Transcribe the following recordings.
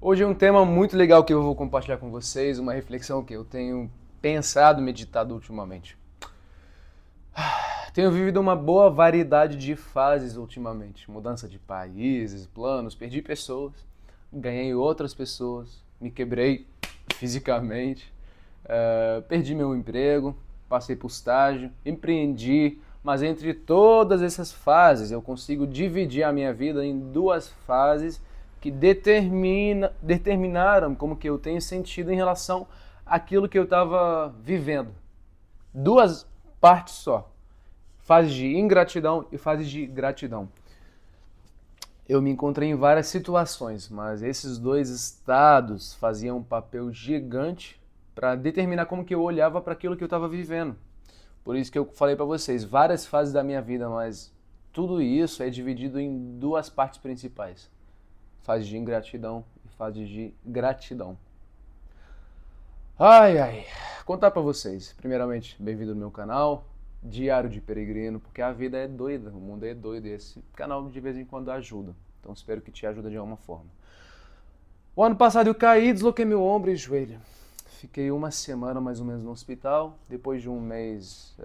Hoje é um tema muito legal que eu vou compartilhar com vocês, uma reflexão que eu tenho pensado, meditado ultimamente. Tenho vivido uma boa variedade de fases ultimamente, mudança de países, planos, perdi pessoas, ganhei outras pessoas, me quebrei fisicamente, perdi meu emprego, passei por estágio, empreendi, mas entre todas essas fases eu consigo dividir a minha vida em duas fases que determinaram como que eu tenho sentido em relação àquilo que eu estava vivendo. Duas partes só. Fases de ingratidão e fases de gratidão. Eu me encontrei em várias situações, mas esses dois estados faziam um papel gigante para determinar como que eu olhava para aquilo que eu estava vivendo. Por isso que eu falei para vocês, várias fases da minha vida, mas tudo isso é dividido em duas partes principais: fase de ingratidão e fase de gratidão. Ai, ai. Contar para vocês. Primeiramente, bem-vindo no meu canal, Diário de Peregrino, porque a vida é doida, o mundo é doido e esse canal de vez em quando ajuda. Então espero que te ajude de alguma forma. O ano passado eu caí, desloquei meu ombro e joelho. Fiquei uma semana mais ou menos no hospital, depois de um mês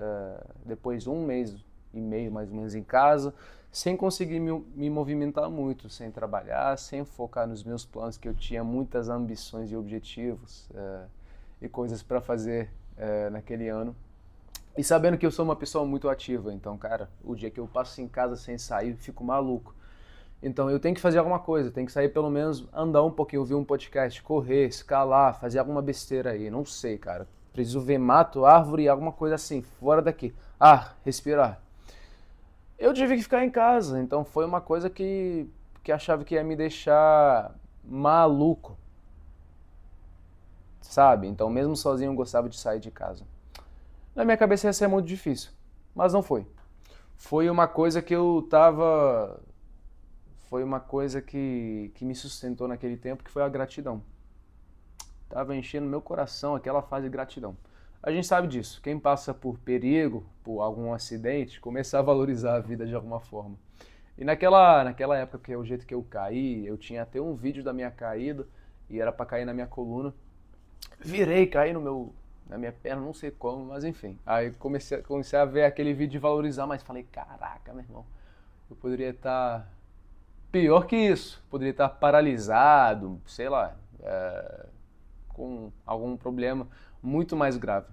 e meio mais ou menos em casa, sem conseguir me movimentar muito, sem trabalhar, sem focar nos meus planos, que eu tinha muitas ambições e objetivos e coisas para fazer naquele ano. E sabendo que eu sou uma pessoa muito ativa, então, cara, o dia que eu passo em casa sem sair, eu fico maluco. Então eu tenho que fazer alguma coisa, tenho que sair pelo menos andar um pouquinho, ouvir um podcast, correr, escalar, fazer alguma besteira aí, não sei, cara. Preciso ver mato, árvore, alguma coisa assim, fora daqui. Ah, respirar. Eu tive que ficar em casa, então foi uma coisa que achava que ia me deixar maluco, sabe? Então mesmo sozinho eu gostava de sair de casa. Na minha cabeça ia ser muito difícil, mas não foi. Foi uma coisa que eu tava foi uma coisa que me sustentou naquele tempo, que foi a gratidão. Tava enchendo meu coração aquela fase de gratidão. A gente sabe disso. Quem passa por perigo, por algum acidente, começa a valorizar a vida de alguma forma. E naquela época, que é o jeito que eu caí, eu tinha até um vídeo da minha caída e era para cair na minha coluna. Virei, caí na minha perna, não sei como, mas enfim. Aí comecei a ver aquele vídeo e valorizar, mas falei, caraca, meu irmão, eu poderia estar pior que isso. Poderia estar paralisado, sei lá, com algum problema muito mais grave.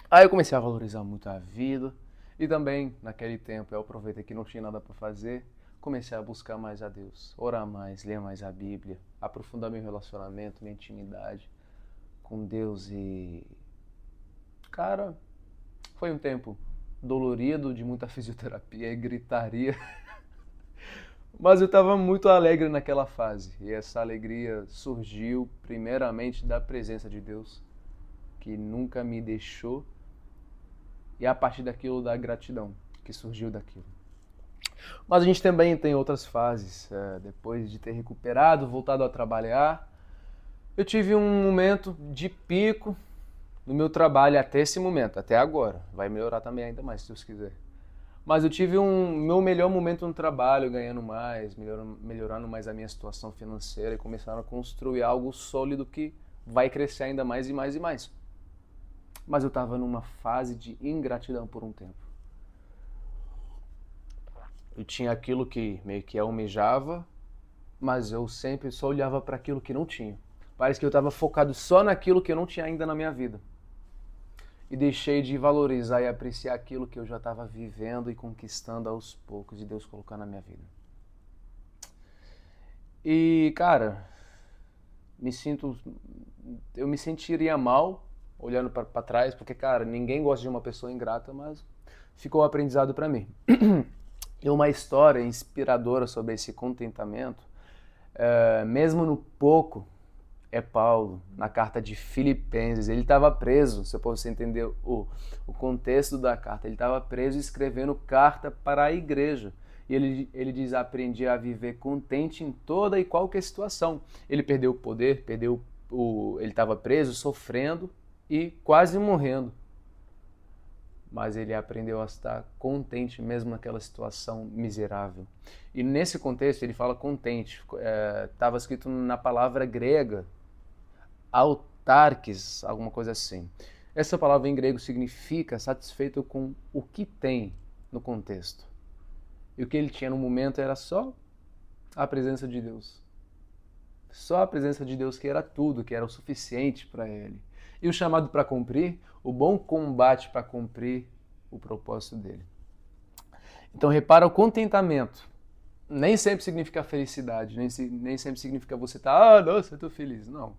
Aí eu comecei a valorizar muito a vida e também, naquele tempo, eu aproveitei que não tinha nada para fazer, comecei a buscar mais a Deus, orar mais, ler mais a Bíblia, aprofundar meu relacionamento, minha intimidade com Deus e... Cara, foi um tempo dolorido, de muita fisioterapia e gritaria, mas eu estava muito alegre naquela fase. E essa alegria surgiu primeiramente da presença de Deus, que nunca me deixou, e a partir daquilo da gratidão que surgiu daquilo. Mas a gente também tem outras fases. Depois de ter recuperado, voltado a trabalhar, eu tive um momento de pico no meu trabalho até esse momento, até agora. Vai melhorar também ainda mais, se Deus quiser. Mas eu tive um meu melhor momento no trabalho, ganhando mais, melhorando mais a minha situação financeira e começando a construir algo sólido que vai crescer ainda mais e mais e mais. Mas eu estava numa fase de ingratidão por um tempo. Eu tinha aquilo que meio que almejava, mas eu sempre só olhava para aquilo que não tinha. Parece que eu estava focado só naquilo que eu não tinha ainda na minha vida. E deixei de valorizar e apreciar aquilo que eu já estava vivendo e conquistando aos poucos e Deus colocar na minha vida. E, cara, me sinto eu me sentiria mal olhando para trás, porque, cara, ninguém gosta de uma pessoa ingrata, mas ficou um aprendizado para mim. E uma história inspiradora sobre esse contentamento, mesmo no pouco, é Paulo, na carta de Filipenses. Ele estava preso, se você entender o contexto da carta, ele estava preso escrevendo carta para a igreja. E ele diz, aprendi a viver contente em toda e qualquer situação. Ele perdeu o poder, ele estava preso, sofrendo e quase morrendo. mas ele aprendeu a estar contente mesmo naquela situação miserável. E nesse contexto ele fala contente, estava escrito na palavra grega, autarques, alguma coisa assim. Essa palavra em grego significa satisfeito com o que tem no contexto. E o que ele tinha no momento era só a presença de Deus. Só a presença de Deus que era tudo, que era o suficiente para ele. E o chamado para cumprir, o bom combate para cumprir o propósito dele. Então repara o contentamento. Nem sempre significa felicidade, nem sempre significa você estar, nossa, eu estou feliz. Não.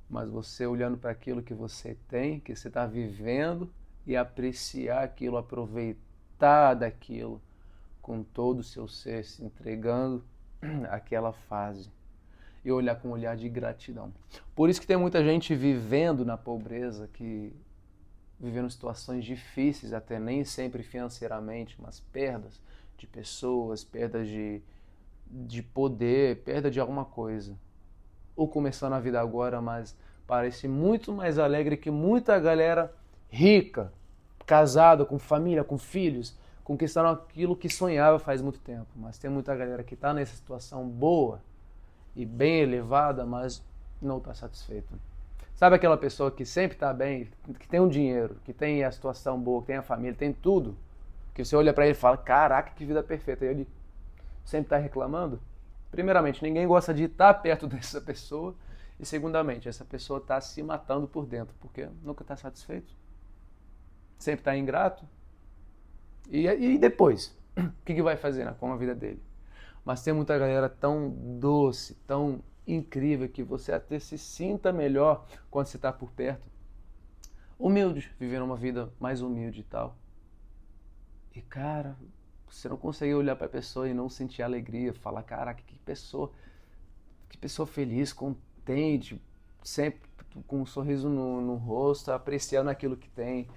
Mas você olhando para aquilo que você tem, que você está vivendo e apreciar aquilo, aproveitar daquilo com todo o seu ser, se entregando àquela fase. E olhar com um olhar de gratidão. Por isso que tem muita gente vivendo na pobreza, vivendo situações difíceis, até nem sempre financeiramente, mas perdas de pessoas, perdas de poder, perda de alguma coisa. Ou começando a vida agora, mas parece muito mais alegre que muita galera rica, casada, com família, com filhos, conquistaram aquilo que sonhava faz muito tempo. Mas tem muita galera que está nessa situação boa e bem elevada, mas não está satisfeito. Sabe aquela pessoa que sempre está bem, que tem um dinheiro, que tem a situação boa, que tem a família, tem tudo, que você olha para ele e fala, caraca, que vida perfeita, e ele sempre está reclamando? Primeiramente, ninguém gosta de estar perto dessa pessoa, e segundamente, essa pessoa está se matando por dentro, porque nunca está satisfeito, sempre está ingrato, e depois, o que vai fazer com a vida dele? Mas tem muita galera tão doce, tão incrível, que você até se sinta melhor quando você está por perto. Humilde, vivendo uma vida mais humilde e tal. E cara, você não consegue olhar para a pessoa e não sentir alegria, falar, caraca, que pessoa feliz, contente, sempre com um sorriso no rosto, apreciando aquilo que tem,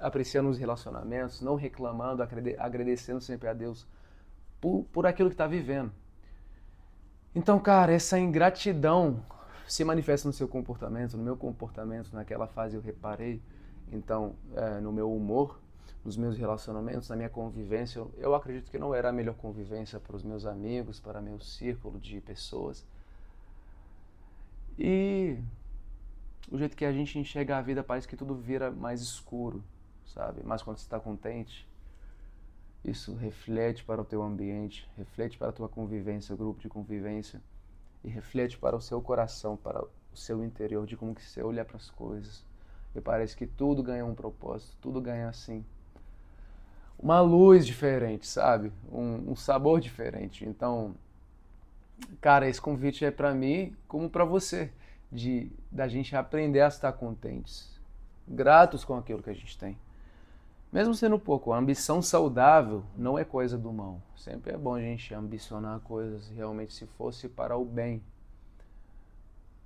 apreciando os relacionamentos, não reclamando, agradecendo sempre a Deus por aquilo que está vivendo. Então, cara, essa ingratidão se manifesta no seu comportamento, no meu comportamento, naquela fase eu reparei. Então, no meu humor, nos meus relacionamentos, na minha convivência, eu acredito que não era a melhor convivência para os meus amigos, para meu círculo de pessoas. E o jeito que a gente enxerga a vida parece que tudo vira mais escuro, sabe? Mas quando você está contente, isso reflete para o teu ambiente, reflete para a tua convivência, o grupo de convivência, e reflete para o seu coração, para o seu interior, de como que você olha para as coisas. E parece que tudo ganha um propósito, tudo ganha assim uma luz diferente, sabe? Um sabor diferente. Então, cara, esse convite é para mim como para você, da gente aprender a estar contentes, gratos com aquilo que a gente tem. Mesmo sendo pouco, a ambição saudável não é coisa do mal. Sempre é bom a gente ambicionar coisas realmente se fosse para o bem.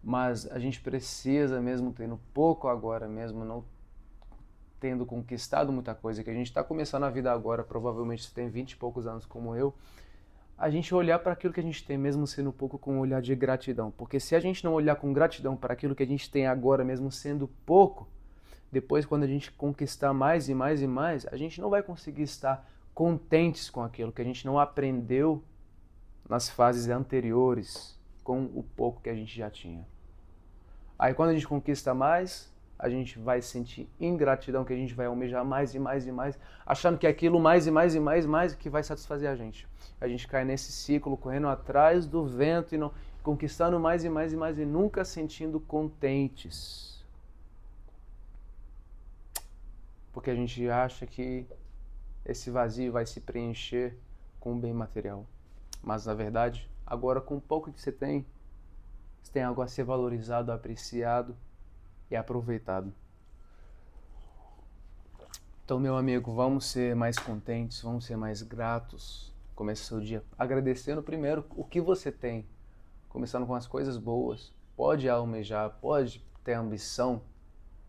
Mas a gente precisa, mesmo tendo pouco agora, mesmo não tendo conquistado muita coisa, que a gente está começando a vida agora, provavelmente você tem 20 e poucos anos como eu, a gente olhar para aquilo que a gente tem, mesmo sendo pouco, com um olhar de gratidão. Porque se a gente não olhar com gratidão para aquilo que a gente tem agora, mesmo sendo pouco, depois, quando a gente conquistar mais e mais e mais, a gente não vai conseguir estar contentes com aquilo que a gente não aprendeu nas fases anteriores, com o pouco que a gente já tinha. Aí, quando a gente conquista mais, a gente vai sentir ingratidão, que a gente vai almejar mais e mais e mais, achando que é aquilo mais e mais e mais e mais que vai satisfazer a gente. A gente cai nesse ciclo, correndo atrás do vento e não, conquistando mais e mais e mais e nunca sentindo contentes. Porque a gente acha que esse vazio vai se preencher com um bem material. Mas, na verdade, agora com o pouco que você tem algo a ser valorizado, apreciado e aproveitado. Então, meu amigo, vamos ser mais contentes, vamos ser mais gratos. Comece seu dia agradecendo primeiro o que você tem, começando com as coisas boas. Pode almejar, pode ter ambição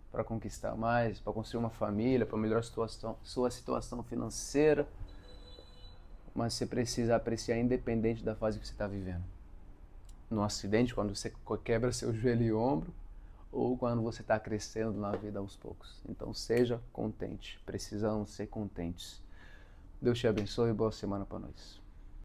para conquistar mais, para construir uma família, para melhorar sua situação financeira, mas você precisa apreciar independente da fase que você está vivendo. No acidente, quando você quebra seu joelho e ombro, ou quando você está crescendo na vida aos poucos. Então seja contente, precisamos ser contentes. Deus te abençoe e boa semana para nós.